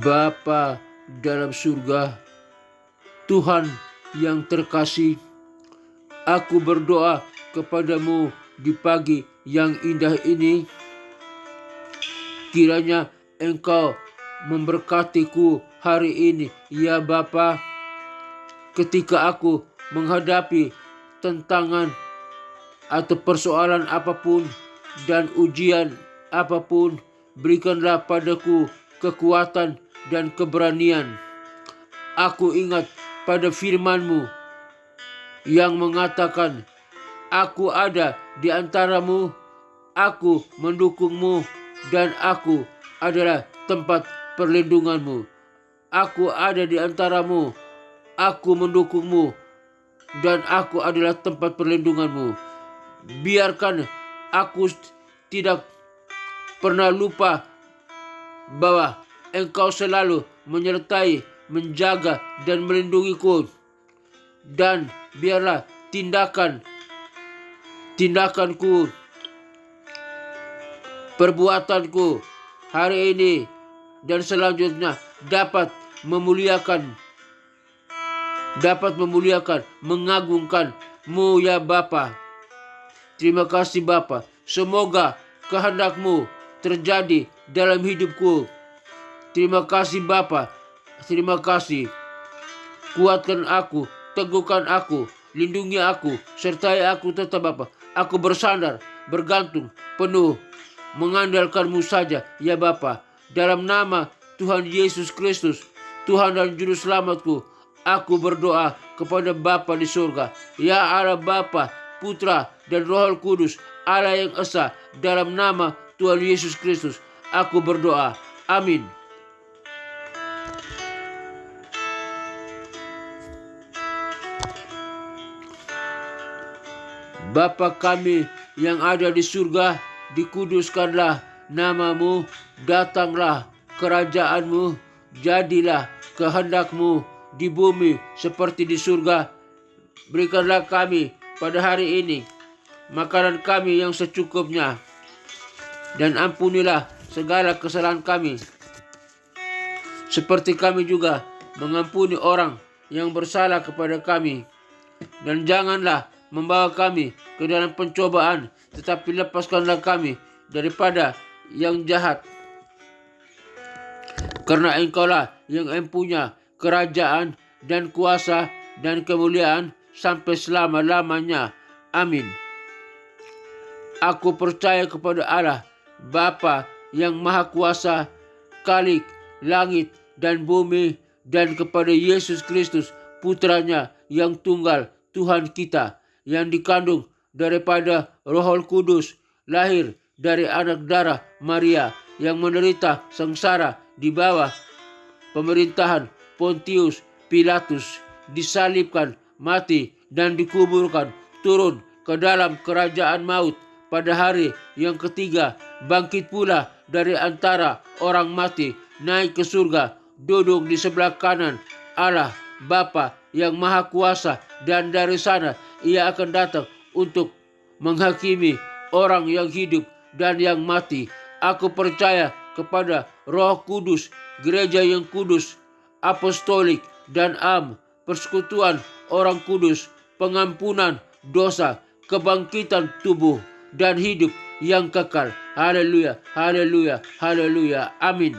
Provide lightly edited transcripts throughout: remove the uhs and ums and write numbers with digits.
Bapa dalam surga, Tuhan yang terkasih, aku berdoa kepadamu di pagi yang indah ini. Kiranya Engkau memberkatiku hari ini, ya Bapa. Ketika aku menghadapi tantangan atau persoalan apapun dan ujian apapun, berikanlah padaku kekuatan dan keberanian. Aku ingat pada firman-Mu yang mengatakan, aku ada di antaramu, aku mendukungmu, dan aku adalah tempat perlindunganmu. Aku ada di antaramu, aku mendukungmu, dan aku adalah tempat perlindunganmu. Biarkan aku tidak pernah lupa bahwa Engkau selalu menyertai, menjaga, dan melindungiku. Dan biarlah tindakanku, perbuatanku hari ini dan selanjutnya dapat memuliakan, mengagungkan-Mu, ya Bapa. Terima kasih Bapa. Semoga kehendak-Mu terjadi dalam hidupku. Terima kasih Bapa. Terima kasih. Kuatkan aku, teguhkan aku, lindungi aku, sertai aku tetap Bapa. Aku bersandar, bergantung, penuh, mengandalkan-Mu saja, ya Bapa. Dalam nama Tuhan Yesus Kristus, Tuhan dan Juru Selamatku, aku berdoa kepada Bapa di surga. Ya Allah Bapa, Putra, dan Roh Kudus, Allah yang esa, dalam nama Tuhan Yesus Kristus, aku berdoa. Amin. Bapa kami yang ada di surga, dikuduskanlah nama-Mu, datanglah kerajaan-Mu, jadilah kehendak-Mu di bumi seperti di surga. Berikanlah kami pada hari ini makanan kami yang secukupnya, dan ampunilah segala kesalahan kami, seperti kami juga mengampuni orang yang bersalah kepada kami. Dan janganlah membawa kami ke dalam pencobaan, tetapi lepaskanlah kami daripada yang jahat. Karena Engkaulah yang mempunyai kerajaan dan kuasa dan kemuliaan sampai selama-lamanya. Amin. Aku percaya kepada Allah, Bapa yang Maha Kuasa, Khalik langit dan bumi, dan kepada Yesus Kristus, Putranya yang tunggal, Tuhan kita, yang dikandung daripada Roh Kudus, lahir dari anak darah Maria, yang menderita sengsara di bawah pemerintahan Pontius Pilatus, disalibkan, mati, dan dikuburkan, turun ke dalam kerajaan maut, pada hari yang ketiga bangkit pula dari antara orang mati, naik ke surga, duduk di sebelah kanan Allah Bapa yang Maha Kuasa, dan dari sana Ia akan datang untuk menghakimi orang yang hidup dan yang mati. Aku percaya kepada Roh Kudus, gereja yang kudus, apostolik, dan persekutuan orang kudus, pengampunan dosa, kebangkitan tubuh, dan hidup yang kekal. Haleluya, haleluya, haleluya. Amin.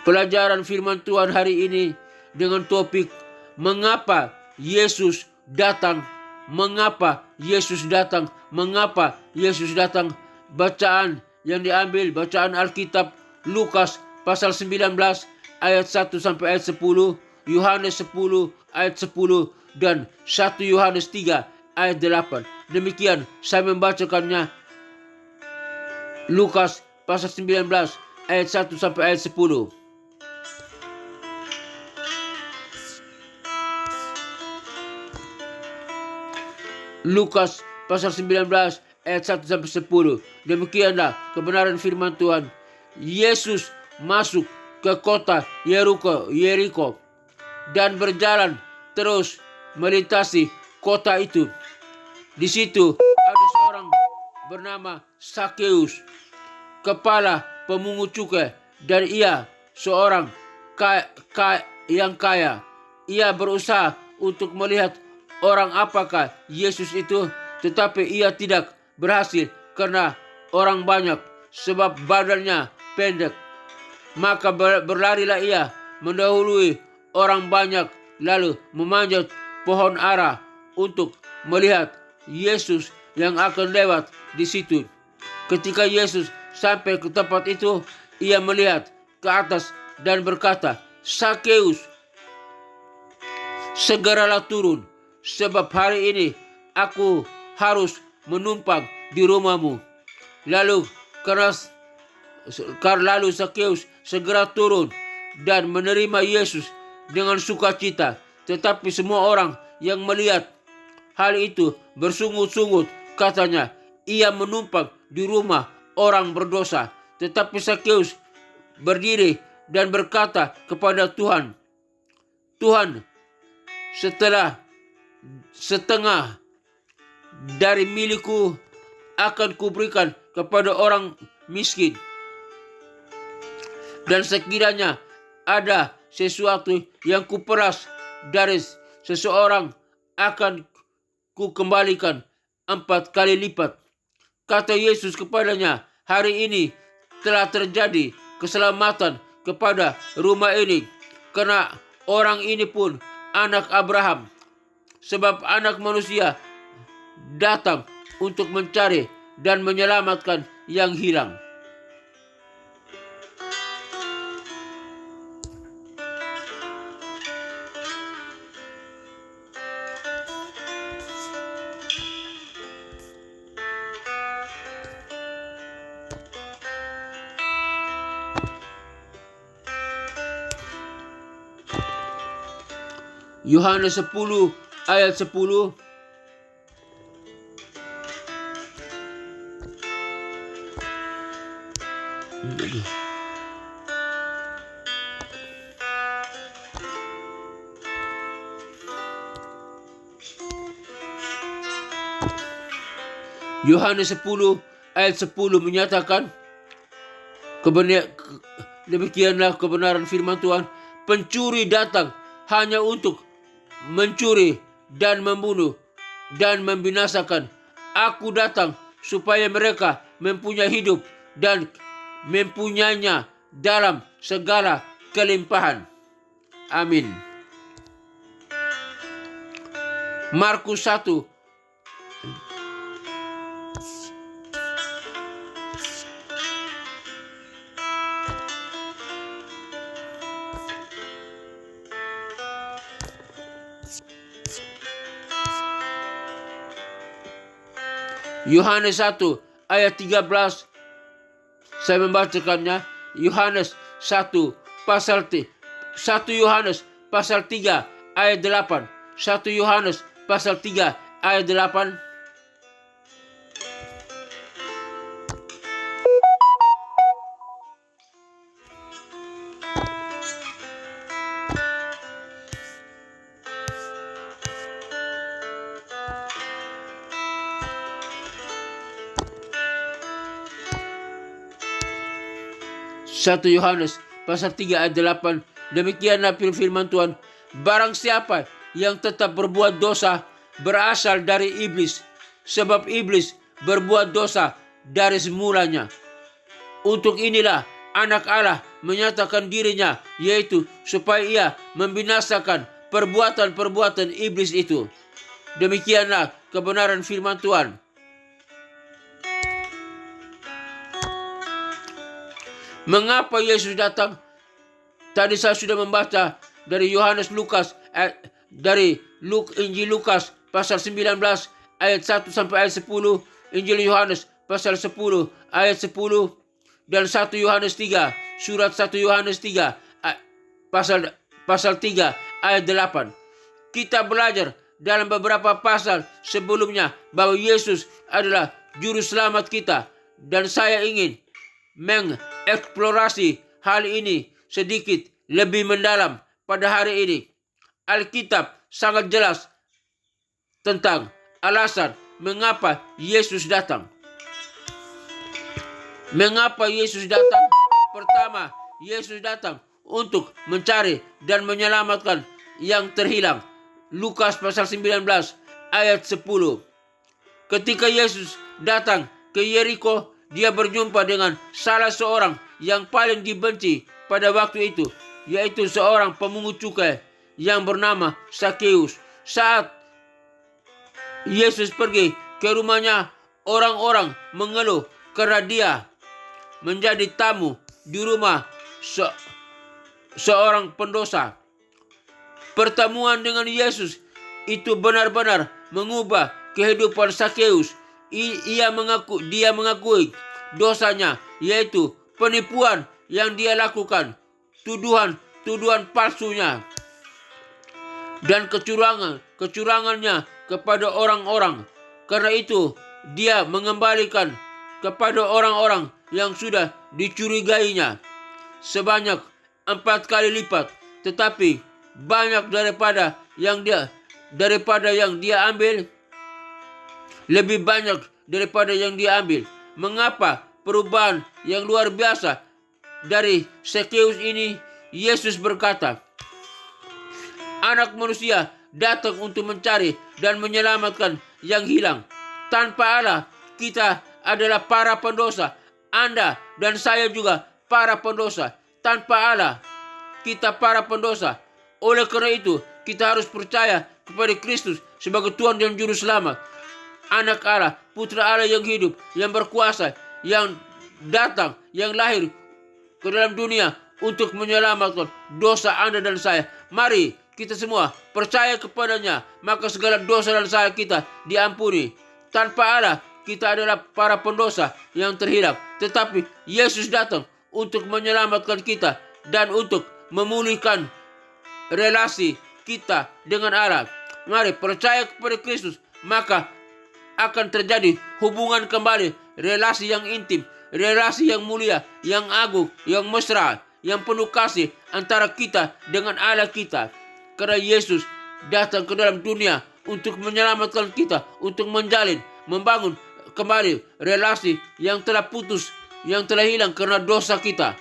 Pelajaran firman Tuhan hari ini dengan topik mengapa Yesus datang. Mengapa Yesus datang? Mengapa Yesus datang? Bacaan yang diambil, bacaan Alkitab Lukas pasal 19 ayat 1 sampai ayat 10, Yohanes 10 ayat 10, dan 1 Yohanes 3 ayat 8. Demikian saya membacakannya. Lukas pasal 19 ayat 1 sampai ayat 10. Lukas pasal 19 ayat 1 sampai 10. Demikianlah kebenaran firman Tuhan. Yesus masuk ke kota Yeriko dan berjalan terus melintasi kota itu. Di situ ada seorang bernama Sakeus, kepala pemungut cukai, dan ia seorang yang kaya. Ia berusaha untuk melihat orang apakah Yesus itu, tetapi ia tidak berhasil karena orang banyak, sebab badannya pendek. Maka berlarilah ia mendahului orang banyak, lalu memanjat pohon ara untuk melihat Yesus yang akan lewat di situ. Ketika Yesus sampai ke tempat itu, ia melihat ke atas dan berkata, "Sakeus, segeralah turun, sebab hari ini aku harus menumpang di rumahmu." Lalu Sakeus segera turun dan menerima Yesus dengan sukacita. Tetapi semua orang yang melihat hal itu bersungut-sungut, katanya, "Ia menumpang di rumah orang berdosa." Tetapi Sakeus berdiri dan berkata kepada Tuhan, "Tuhan, setelah setengah dari milikku akan kuberikan kepada orang miskin. Dan sekiranya ada sesuatu yang kuperas dari seseorang, akan kukembalikan 4 kali lipat." Kata Yesus kepadanya, "Hari ini telah terjadi keselamatan kepada rumah ini, karena orang ini pun anak Abraham. Sebab Anak Manusia datang untuk mencari dan menyelamatkan yang hilang." Yohanes 10 ayat 10. Yohanes 10 ayat 10 menyatakan, demikianlah kebenaran firman Tuhan, "Pencuri datang hanya untuk mencuri dan membunuh dan membinasakan. Aku datang supaya mereka mempunyai hidup dan mempunyainya dalam segala kelimpahan." Amin. Markus 1 Yohanes 1 ayat 13, saya membacakannya. Yohanes 1 Yohanes pasal 3 ayat 8. 1 Yohanes pasal 3 ayat 8. Satu Yohanes pasal 3 ayat 8. Demikianlah firman Tuhan, "Barang siapa yang tetap berbuat dosa berasal dari iblis, sebab iblis berbuat dosa dari semulanya. Untuk inilah anak Allah menyatakan dirinya, yaitu supaya ia membinasakan perbuatan-perbuatan iblis itu." Demikianlah kebenaran firman Tuhan. Mengapa Yesus datang? Tadi saya sudah membaca dari Injil Lukas pasal 19 ayat 1 sampai ayat 10, Injil Yohanes pasal 10 ayat 10, dan 1 Yohanes 3, surat 1 Yohanes 3 pasal 3 ayat 8. Kita belajar dalam beberapa pasal sebelumnya bahwa Yesus adalah juru selamat kita, dan saya ingin mengeksplorasi hal ini sedikit lebih mendalam pada hari ini. Alkitab sangat jelas tentang alasan mengapa Yesus datang. Mengapa Yesus datang? Pertama, Yesus datang untuk mencari dan menyelamatkan yang terhilang. Lukas pasal 19 ayat 10. Ketika Yesus datang ke Yeriko, dia berjumpa dengan salah seorang yang paling dibenci pada waktu itu, yaitu seorang pemungut cukai yang bernama Sakeus. Saat Yesus pergi ke rumahnya, orang-orang mengeluh karena dia menjadi tamu di rumah seorang pendosa. Pertemuan dengan Yesus itu benar-benar mengubah kehidupan Sakeus. Dia mengakui dosanya, yaitu penipuan yang dia lakukan, tuduhan palsunya, dan kecurangannya kepada orang-orang. Karena itu dia mengembalikan kepada orang-orang yang sudah dicurigainya sebanyak 4 kali lipat, tetapi banyak daripada yang dia ambil, lebih banyak daripada yang dia ambil. Mengapa perubahan yang luar biasa dari Sakeus ini? Yesus berkata, Anak Manusia datang untuk mencari dan menyelamatkan yang hilang. Tanpa Allah, kita adalah para pendosa. Anda dan saya juga para pendosa. Tanpa Allah, kita para pendosa. Oleh karena itu, kita harus percaya kepada Kristus sebagai Tuhan dan Juru Selamat. Anak Allah, Putra Allah yang hidup, yang berkuasa, yang datang, yang lahir ke dalam dunia untuk menyelamatkan dosa Anda dan saya. Mari kita semua percaya kepadanya, maka segala dosa dan salah kita diampuni. Tanpa Allah, kita adalah para pendosa yang terhilang. Tetapi Yesus datang untuk menyelamatkan kita dan untuk memulihkan relasi kita dengan Allah. Mari percaya kepada Kristus, maka akan terjadi hubungan kembali, relasi yang intim, relasi yang mulia, yang agung, yang mesra, yang penuh kasih antara kita dengan Allah kita. Karena Yesus datang ke dalam dunia untuk menyelamatkan kita, untuk menjalin, membangun kembali relasi yang telah putus, yang telah hilang karena dosa kita.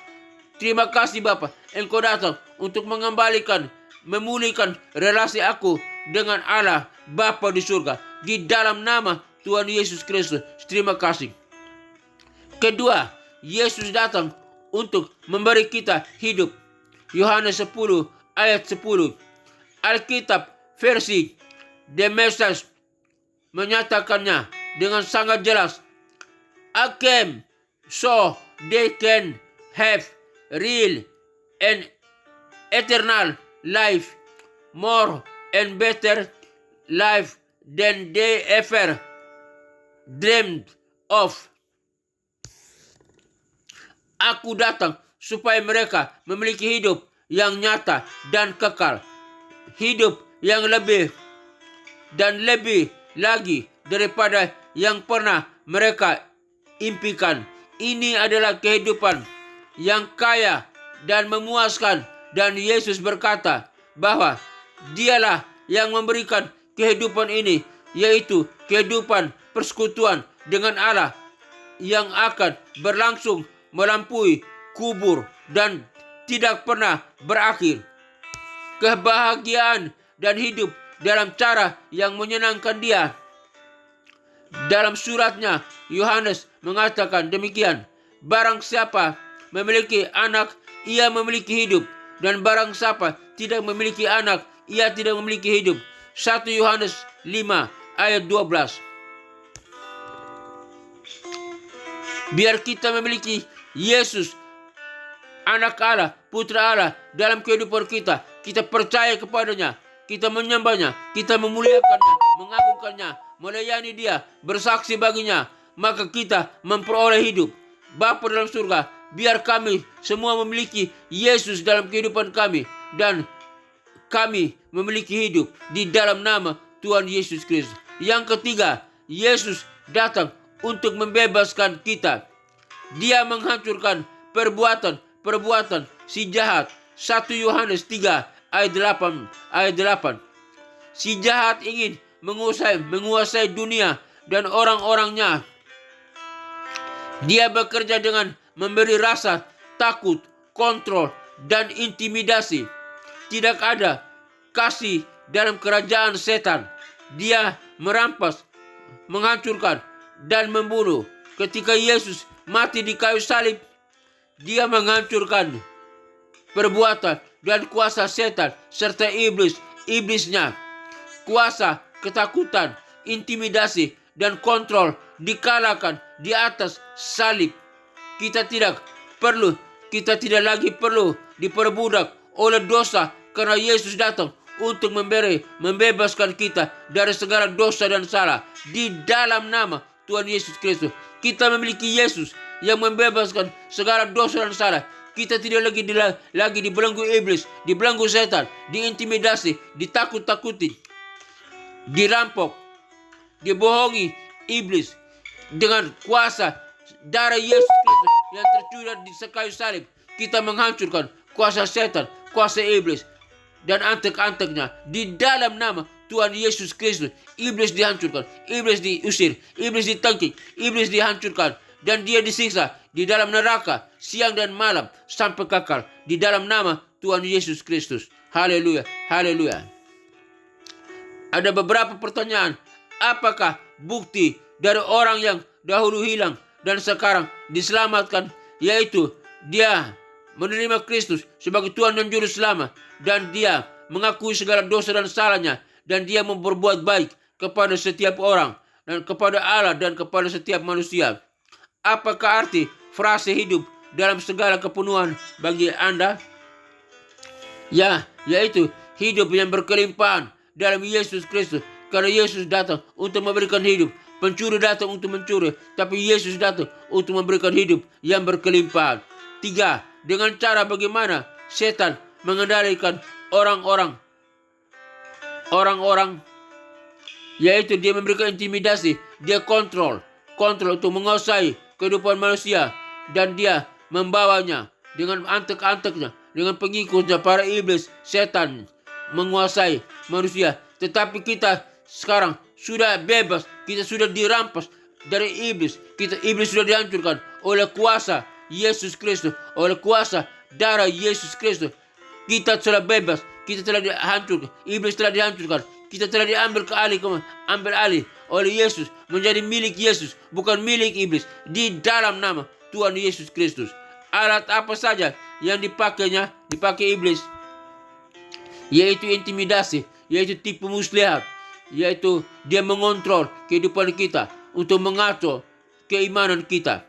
Terima kasih Bapa, Engkau datang untuk mengembalikan, memulihkan relasi aku dengan Allah Bapa di surga. Di dalam nama Tuhan Yesus Kristus, terima kasih. Kedua, Yesus datang untuk memberi kita hidup. Yohanes 10 ayat 10. Alkitab versi The Message menyatakannya dengan sangat jelas. I came so they can have real and eternal life, more and better life than they ever dreamed of. Aku datang supaya mereka memiliki hidup yang nyata dan kekal. Hidup yang lebih dan lebih lagi daripada yang pernah mereka impikan. Ini adalah kehidupan yang kaya dan memuaskan. Dan Yesus berkata bahwa dialah yang memberikan kehidupan ini, yaitu kehidupan persekutuan dengan Allah yang akan berlangsung melampaui kubur dan tidak pernah berakhir. Kebahagiaan dan hidup dalam cara yang menyenangkan Dia. Dalam suratnya, Yohanes mengatakan demikian, barang siapa memiliki anak, ia memiliki hidup, dan barang siapa tidak memiliki anak, ia tidak memiliki hidup. 1 Yohanes 5 ayat 12. Biar kita memiliki Yesus, Anak Allah, Putra Allah dalam kehidupan kita. Kita percaya kepadanya, kita menyembahnya, kita memuliakannya, mengagungkannya, melayani Dia, bersaksi baginya, maka kita memperoleh hidup. Bapa dalam surga, biar kami semua memiliki Yesus dalam kehidupan kami, dan kami memiliki hidup di dalam nama Tuhan Yesus Kristus. Yang ketiga, Yesus datang untuk membebaskan kita. Dia menghancurkan perbuatan si jahat. 1 Yohanes 3 ayat 8. Si jahat ingin menguasai dunia dan orang-orangnya. Dia bekerja dengan memberi rasa takut, kontrol, dan intimidasi. Tidak ada kasih dalam kerajaan setan. Dia merampas, menghancurkan, dan membunuh. Ketika Yesus mati di kayu salib, dia menghancurkan perbuatan dan kuasa setan serta iblisnya. Kuasa, ketakutan, intimidasi, dan kontrol dikalahkan di atas salib. Kita tidak lagi perlu diperbudak oleh dosa, karena Yesus datang untuk membebaskan kita dari segala dosa dan salah. Di dalam nama Tuhan Yesus Kristus, kita memiliki Yesus yang membebaskan segala dosa dan salah. Kita tidak lagi dibelenggu iblis, dibelenggu setan, diintimidasi, ditakut-takuti, dirampok, dibohongi iblis. Dengan kuasa darah Yesus Kristus yang tercurah di kayu salib, kita menghancurkan kuasa setan, kuasa iblis, dan antek-anteknya. Di dalam nama Tuhan Yesus Kristus, iblis dihancurkan, iblis diusir, iblis ditangkis, iblis dihancurkan, dan dia disiksa di dalam neraka siang dan malam sampai kekal. Di dalam nama Tuhan Yesus Kristus. Haleluya, haleluya. Ada beberapa pertanyaan. Apakah bukti dari orang yang dahulu hilang dan sekarang diselamatkan, yaitu dia menerima Kristus sebagai Tuhan dan Juru Selamat, dan dia mengakui segala dosa dan salahnya, dan dia memperbuat baik kepada setiap orang, dan kepada Allah dan kepada setiap manusia. Apakah arti frase hidup dalam segala kepenuhan bagi Anda? Ya, yaitu hidup yang berkelimpahan dalam Yesus Kristus. Karena Yesus datang untuk memberikan hidup. Pencuri datang untuk mencuri, tapi Yesus datang untuk memberikan hidup yang berkelimpahan. 3. Dengan cara bagaimana setan mengendalikan orang-orang, yaitu dia memberikan intimidasi, dia kontrol untuk menguasai kehidupan manusia, dan dia membawanya dengan antek-anteknya, dengan pengikutnya, para iblis, setan menguasai manusia. Tetapi kita sekarang sudah bebas, kita sudah dirampas dari iblis. Iblis sudah dihancurkan oleh kuasa Yesus Kristus, oleh kuasa darah Yesus Kristus. Kita telah bebas, kita telah dihancurkan, iblis telah dihancurkan, kita telah diambil alih oleh Yesus, menjadi milik Yesus, bukan milik iblis. Di dalam nama Tuhan Yesus Kristus. Alat apa saja yang dipakai iblis, yaitu intimidasi, yaitu tipu muslihat, yaitu dia mengontrol kehidupan kita untuk mengatur keimanan kita.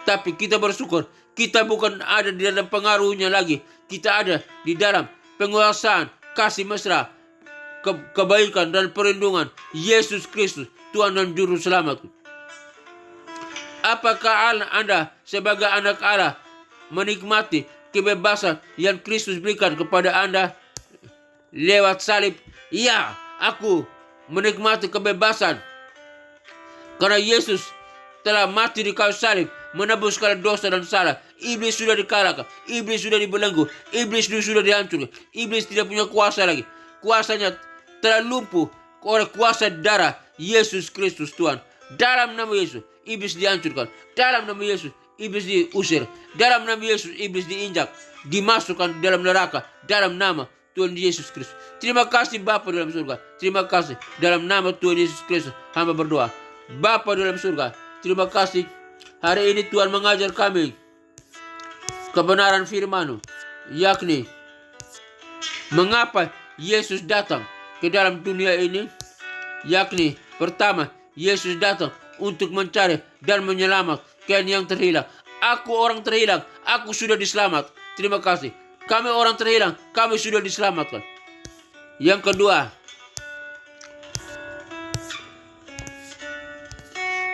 Tapi kita bersyukur, kita bukan ada di dalam pengaruhnya lagi. Kita ada di dalam penguasaan, kasih mesra, kebaikan dan perlindungan Yesus Kristus, Tuhan dan Juru Selamat. Apakah Anda sebagai anak Allah menikmati kebebasan yang Kristus berikan kepada Anda lewat salib? Ya, aku menikmati kebebasan karena Yesus telah mati di kayu salib, menebus segala dosa dan salah. Iblis sudah dikalahkan, iblis sudah dibelenggu, iblis sudah dihancurkan, iblis tidak punya kuasa lagi. Kuasanya telah lumpuh oleh kuasa darah Yesus Kristus Tuhan. Dalam nama Yesus, iblis dihancurkan. Dalam nama Yesus, iblis diusir. Dalam nama Yesus, iblis diinjak, dimasukkan dalam neraka. Dalam nama Tuhan Yesus Kristus. Terima kasih Bapa dalam surga. Terima kasih dalam nama Tuhan Yesus Kristus. Hamba berdoa. Bapa dalam surga, terima kasih. Hari ini Tuhan mengajar kami kebenaran firman-Mu, yakni mengapa Yesus datang ke dalam dunia ini. Yakni pertama, Yesus datang untuk mencari dan menyelamatkan yang terhilang. Aku orang terhilang, aku sudah diselamat. Terima kasih. Kami orang terhilang, kami sudah diselamatkan. Yang kedua,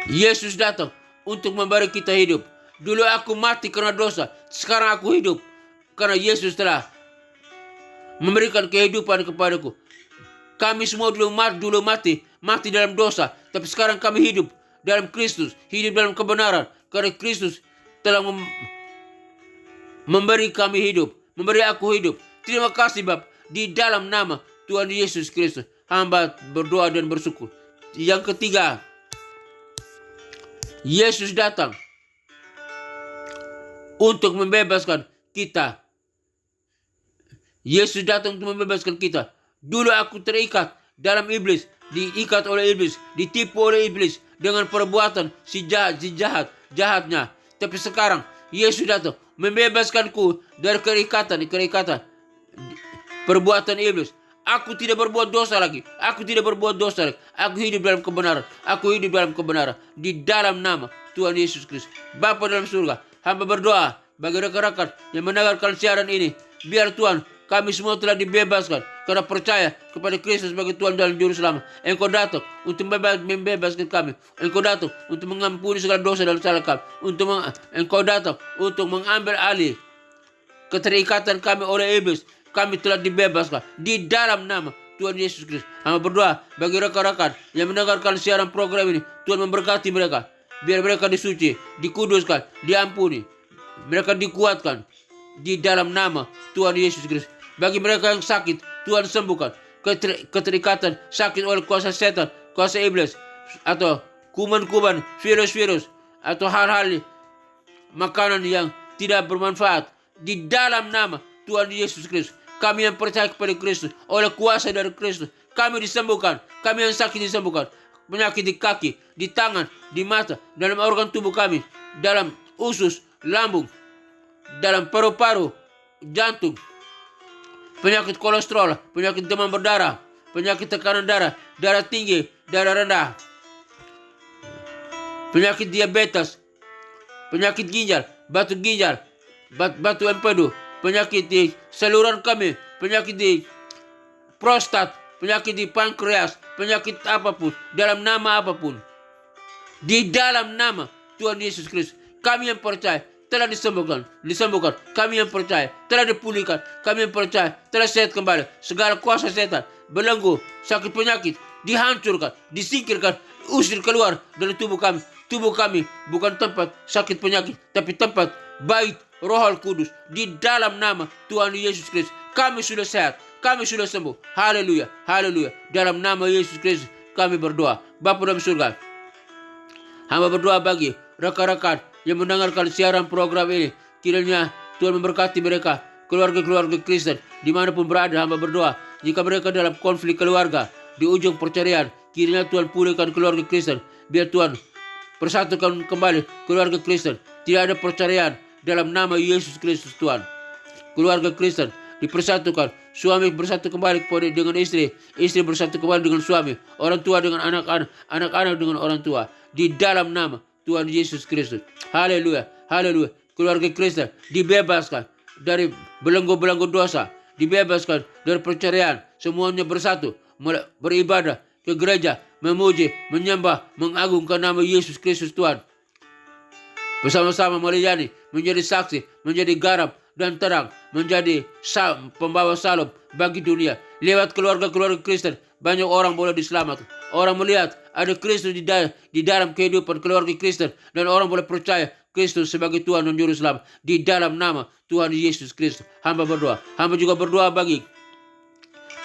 Yesus datang untuk memberi kita hidup. Dulu aku mati karena dosa, sekarang aku hidup karena Yesus telah memberikan kehidupan kepadaku. Kami semua dulu mati dalam dosa, tapi sekarang kami hidup dalam Kristus, hidup dalam kebenaran, karena Kristus telah memberi kami hidup, memberi aku hidup. Terima kasih Bapa, di dalam nama Tuhan Yesus Kristus. hamba berdoa dan bersyukur. Yang ketiga, Yesus datang untuk membebaskan kita. Yesus datang untuk membebaskan kita. Dulu aku terikat dalam iblis, diikat oleh iblis, ditipu oleh iblis dengan perbuatan si jahatnya. Tapi sekarang Yesus datang membebaskanku dari keikatan perbuatan iblis. Aku tidak berbuat dosa lagi. Aku tidak berbuat dosa lagi. Aku hidup dalam kebenaran. Aku hidup dalam kebenaran. Di dalam nama Tuhan Yesus Kristus. Bapa dalam surga, hamba berdoa bagi rekan-rekan yang mendengarkan siaran ini. Biar Tuhan, kami semua telah dibebaskan karena percaya kepada Kristus sebagai Tuhan dan Juru Selamat. Engkau datang untuk membebaskan kami. Engkau datang untuk mengampuni segala dosa dan salah kami. Engkau datang untuk mengambil alih keterikatan kami oleh iblis. Kami telah dibebaskan di dalam nama Tuhan Yesus Kristus. Hamba berdoa bagi rekan-rekan yang mendengarkan siaran program ini. Tuhan memberkati mereka. Biar mereka disuci, dikuduskan, diampuni. Mereka dikuatkan di dalam nama Tuhan Yesus Kristus. Bagi mereka yang sakit, Tuhan sembuhkan. Keterikatan sakit oleh kuasa setan, kuasa iblis, atau kuman-kuman, virus-virus, atau hal-hal makanan yang tidak bermanfaat. Di dalam nama Tuhan Yesus Kristus. Kami yang percaya kepada Kristus, oleh kuasa dari Kristus, kami disembuhkan. Kami yang sakit disembuhkan. Penyakit di kaki, di tangan, di mata, dalam organ tubuh kami, dalam usus, lambung, dalam paru-paru, jantung, penyakit kolesterol, penyakit demam berdarah, penyakit tekanan darah, darah tinggi, darah rendah, penyakit diabetes, penyakit ginjal, batu empedu, penyakit di saluran kami, penyakit di prostat, penyakit di pankreas, penyakit apapun, dalam nama apapun. Di dalam nama Tuhan Yesus Kristus, kami yang percaya telah disembuhkan. Kami yang percaya telah dipulihkan. Kami yang percaya telah sehat kembali. Segala kuasa setan, belenggu, sakit penyakit dihancurkan, disingkirkan, usir keluar dari tubuh kami. Tubuh kami bukan tempat sakit penyakit, tapi tempat bait Roh Kudus. Di dalam nama Tuhan Yesus Kristus, kami sudah sehat, kami sudah sembuh. Haleluya, haleluya. Dalam nama Yesus Kristus kami berdoa. Bapa dalam surga, hamba berdoa bagi rekan-rekan yang mendengarkan siaran program ini. Kiranya Tuhan memberkati mereka, keluarga-keluarga Kristen, dimanapun berada. Hamba berdoa, jika mereka dalam konflik keluarga, di ujung perceraian, kiranya Tuhan pulihkan keluarga Kristen. Biar Tuhan persatukan kembali keluarga Kristen. Tidak ada perceraian dalam nama Yesus Kristus Tuhan. Keluarga Kristen dipersatukan. Suami bersatu kembali dengan istri. Istri bersatu kembali dengan suami. Orang tua dengan anak-anak. Anak-anak dengan orang tua. Di dalam nama Tuhan Yesus Kristus. Haleluya, haleluya. Keluarga Kristen dibebaskan dari belenggu-belenggu dosa. Dibebaskan dari perceraian. Semuanya bersatu. Beribadah ke gereja. Memuji, menyembah, mengagungkan nama Yesus Kristus Tuhan. Bersama-sama melayani, menjadi saksi, menjadi garam dan terang, menjadi pembawa salam bagi dunia. Lewat keluarga-keluarga Kristen, banyak orang boleh diselamatkan. Orang melihat ada Kristus di dalam kehidupan keluarga Kristen, dan orang boleh percaya Kristus sebagai Tuhan dan Juru Selamat. Di dalam nama Tuhan Yesus Kristus, hamba berdoa. Hamba juga berdoa bagi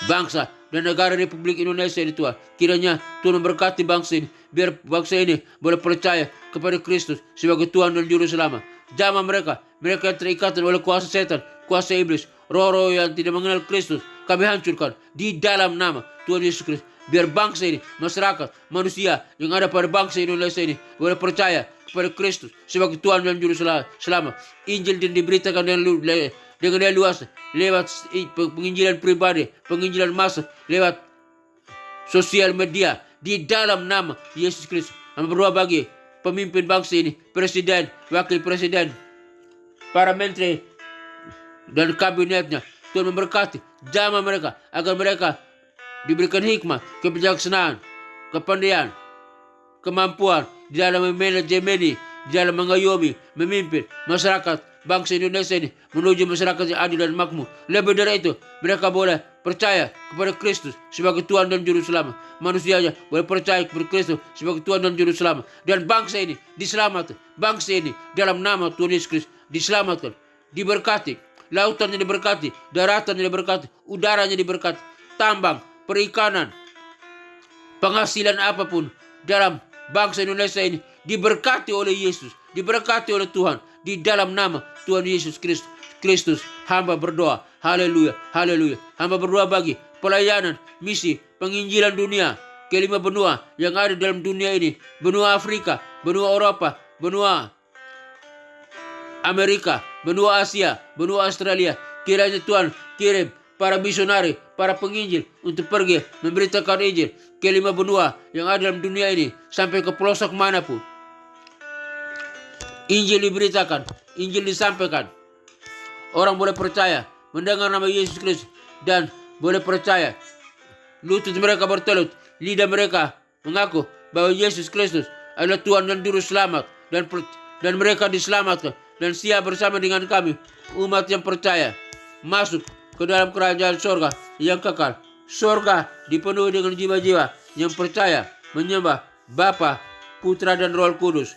bangsa dan negara Republik Indonesia ini Tuhan. Kiranya Tuhan memberkati bangsa ini. Biar bangsa ini boleh percaya kepada Kristus sebagai Tuhan dan Juru Selamat. Jamah mereka yang terikat oleh kuasa setan, kuasa iblis, roh-roh yang tidak mengenal Kristus, kami hancurkan di dalam nama Tuhan Yesus Kristus. Biar bangsa ini, masyarakat, manusia yang ada pada bangsa Indonesia ini boleh percaya kepada Kristus sebagai Tuhan dan Juru Selamat. Injil dan diberitakan dengan luas lewat penginjilan pribadi, penginjilan massa, lewat sosial media. Di dalam nama Yesus Kristus, kami berdoa bagi pemimpin bangsa ini, presiden, wakil presiden, para menteri dan kabinetnya. Tuhan memberkati jamah mereka agar mereka diberikan hikmah, kebijaksanaan, kepandaian, kemampuan di dalam memanajemen, di dalam mengayomi, memimpin masyarakat bangsa Indonesia ini menuju masyarakat yang adil dan makmur. Lebih dari itu, mereka boleh percaya kepada Kristus sebagai Tuhan dan Juru Selamat. Manusianya boleh percaya kepada Kristus sebagai Tuhan dan Juru Selamat. Dan bangsa ini diselamatkan. Bangsa ini dalam nama Tuhan Yesus Kristus diselamatkan, diberkati. Lautannya diberkati, daratannya diberkati, udaranya diberkati, tambang, perikanan, penghasilan apapun dalam bangsa Indonesia ini diberkati oleh Yesus, diberkati oleh Tuhan. Di dalam nama Tuhan Yesus Kristus, hamba berdoa. Haleluya, haleluya. Hamba berdoa bagi pelayanan, misi, penginjilan dunia ke 5 benua yang ada dalam dunia ini. Benua Afrika, benua Eropa, benua Amerika, benua Asia, benua Australia. Kiranya Tuhan kirim para misionari, para penginjil untuk pergi memberitakan Injil ke 5 benua yang ada dalam dunia ini, sampai ke pelosok manapun. Injil diberitakan, Injil disampaikan. Orang boleh percaya, mendengar nama Yesus Kristus, dan boleh percaya. Lutut mereka bertelut, lidah mereka mengaku bahwa Yesus Kristus adalah Tuhan dan Juru Selamat, dan mereka diselamatkan dan siap bersama dengan kami, umat yang percaya, masuk ke dalam kerajaan sorga yang kekal. Sorga dipenuhi dengan jiwa-jiwa yang percaya menyembah Bapa, Putra, dan Roh Kudus.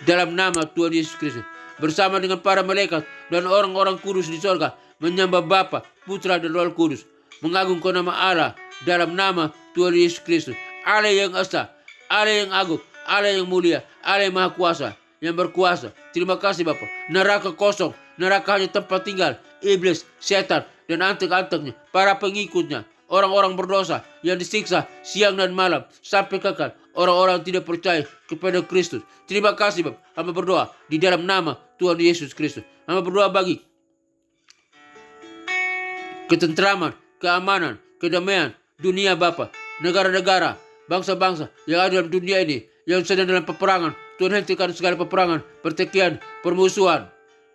Dalam nama Tuhan Yesus Kristus, bersama dengan para malaikat dan orang-orang kudus di sorga, menyembah Bapa, Putra, dan Roh Kudus, mengagungkan nama Allah dalam nama Tuhan Yesus Kristus. Allah yang esa, Allah yang agung, Allah yang mulia, Allah yang maha kuasa, yang berkuasa. Terima kasih Bapa. Neraka kosong, neraka hanya tempat tinggal iblis, setan, dan antek-anteknya, para pengikutnya, orang-orang berdosa yang disiksa siang dan malam sampai kekal. Orang-orang tidak percaya kepada Kristus. Terima kasih Bapak. Hamba berdoa di dalam nama Tuhan Yesus Kristus. Hamba berdoa bagi ketentraman, keamanan, kedamaian dunia Bapak, negara-negara, bangsa-bangsa yang ada dalam dunia ini yang sedang dalam peperangan. Tuhan hentikan segala peperangan, pertikaian, permusuhan,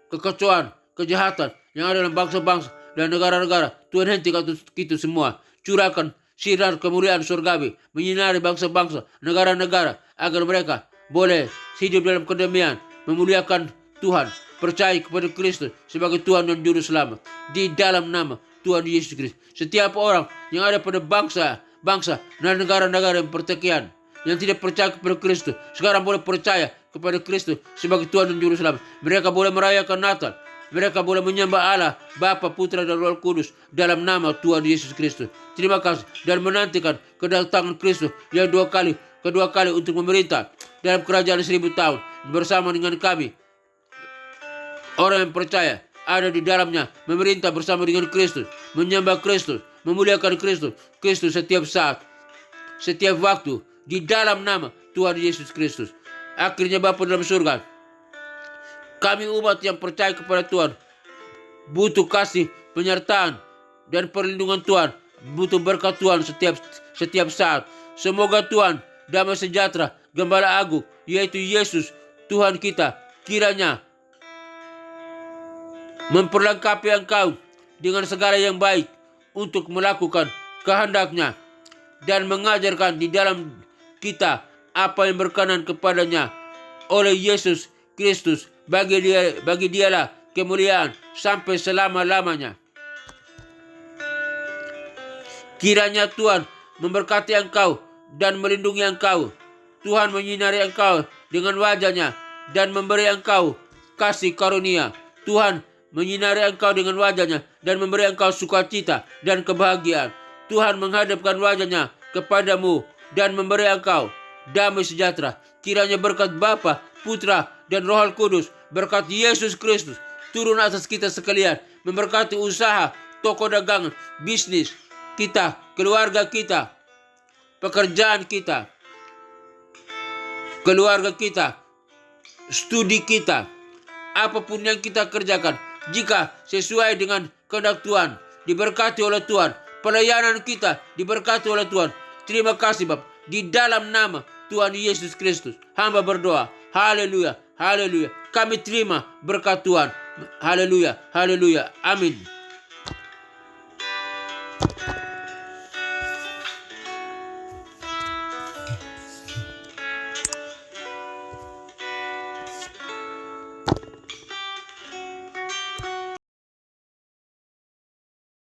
kekacauan, kejahatan yang ada dalam bangsa-bangsa dan negara-negara. Tuhan hentikan itu semua. Curahkan sinar kemuliaan surgawi menyinari bangsa-bangsa, negara-negara, agar mereka boleh hidup dalam kedamaian, memuliakan Tuhan, percaya kepada Kristus sebagai Tuhan dan Juru Selamat. Di dalam nama Tuhan Yesus Kristus, setiap orang yang ada pada bangsa dan negara-negara yang pertikaian, yang tidak percaya kepada Kristus, sekarang boleh percaya kepada Kristus sebagai Tuhan dan Juru Selamat. Mereka boleh merayakan Natal. Mereka boleh menyembah Allah, Bapa, Putra, dan Roh Kudus dalam nama Tuhan Yesus Kristus. Terima kasih dan menantikan kedatangan Kristus yang kedua kali untuk memerintah dalam kerajaan 1000 tahun bersama dengan kami. Orang yang percaya ada di dalamnya, memerintah bersama dengan Kristus, menyembah Kristus, memuliakan Kristus setiap saat, setiap waktu, di dalam nama Tuhan Yesus Kristus. Akhirnya Bapa dalam surga, kami umat yang percaya kepada Tuhan butuh kasih, penyertaan, dan perlindungan Tuhan, butuh berkat Tuhan setiap saat. Semoga Tuhan damai sejahtera, Gembala Agung, yaitu Yesus Tuhan kita, kiranya memperlengkapi engkau dengan segala yang baik untuk melakukan kehendak-Nya dan mengajarkan di dalam kita apa yang berkenan kepadanya oleh Yesus Kristus. Bagi dialah kemuliaan sampai selama-lamanya. Kiranya Tuhan memberkati engkau dan melindungi engkau. Tuhan menyinari engkau dengan wajah-Nya dan memberi engkau kasih karunia. Tuhan menyinari engkau dengan wajah-Nya dan memberi engkau sukacita dan kebahagiaan. Tuhan menghadapkan wajah-Nya kepadamu dan memberi engkau damai sejahtera. Kiranya berkat Bapa, Putra, dan Roh Kudus, berkat Yesus Kristus turun atas kita sekalian, memberkati usaha, toko dagangan, bisnis kita, keluarga kita, pekerjaan kita, keluarga kita, studi kita, apapun yang kita kerjakan, jika sesuai dengan kehendak Tuhan, diberkati oleh Tuhan. Pelayanan kita diberkati oleh Tuhan. Terima kasih Bapak. Di dalam nama Tuhan Yesus Kristus, hamba berdoa. Haleluya, haleluya. Kami terima berkat Tuhan. Haleluya, haleluya. Amin.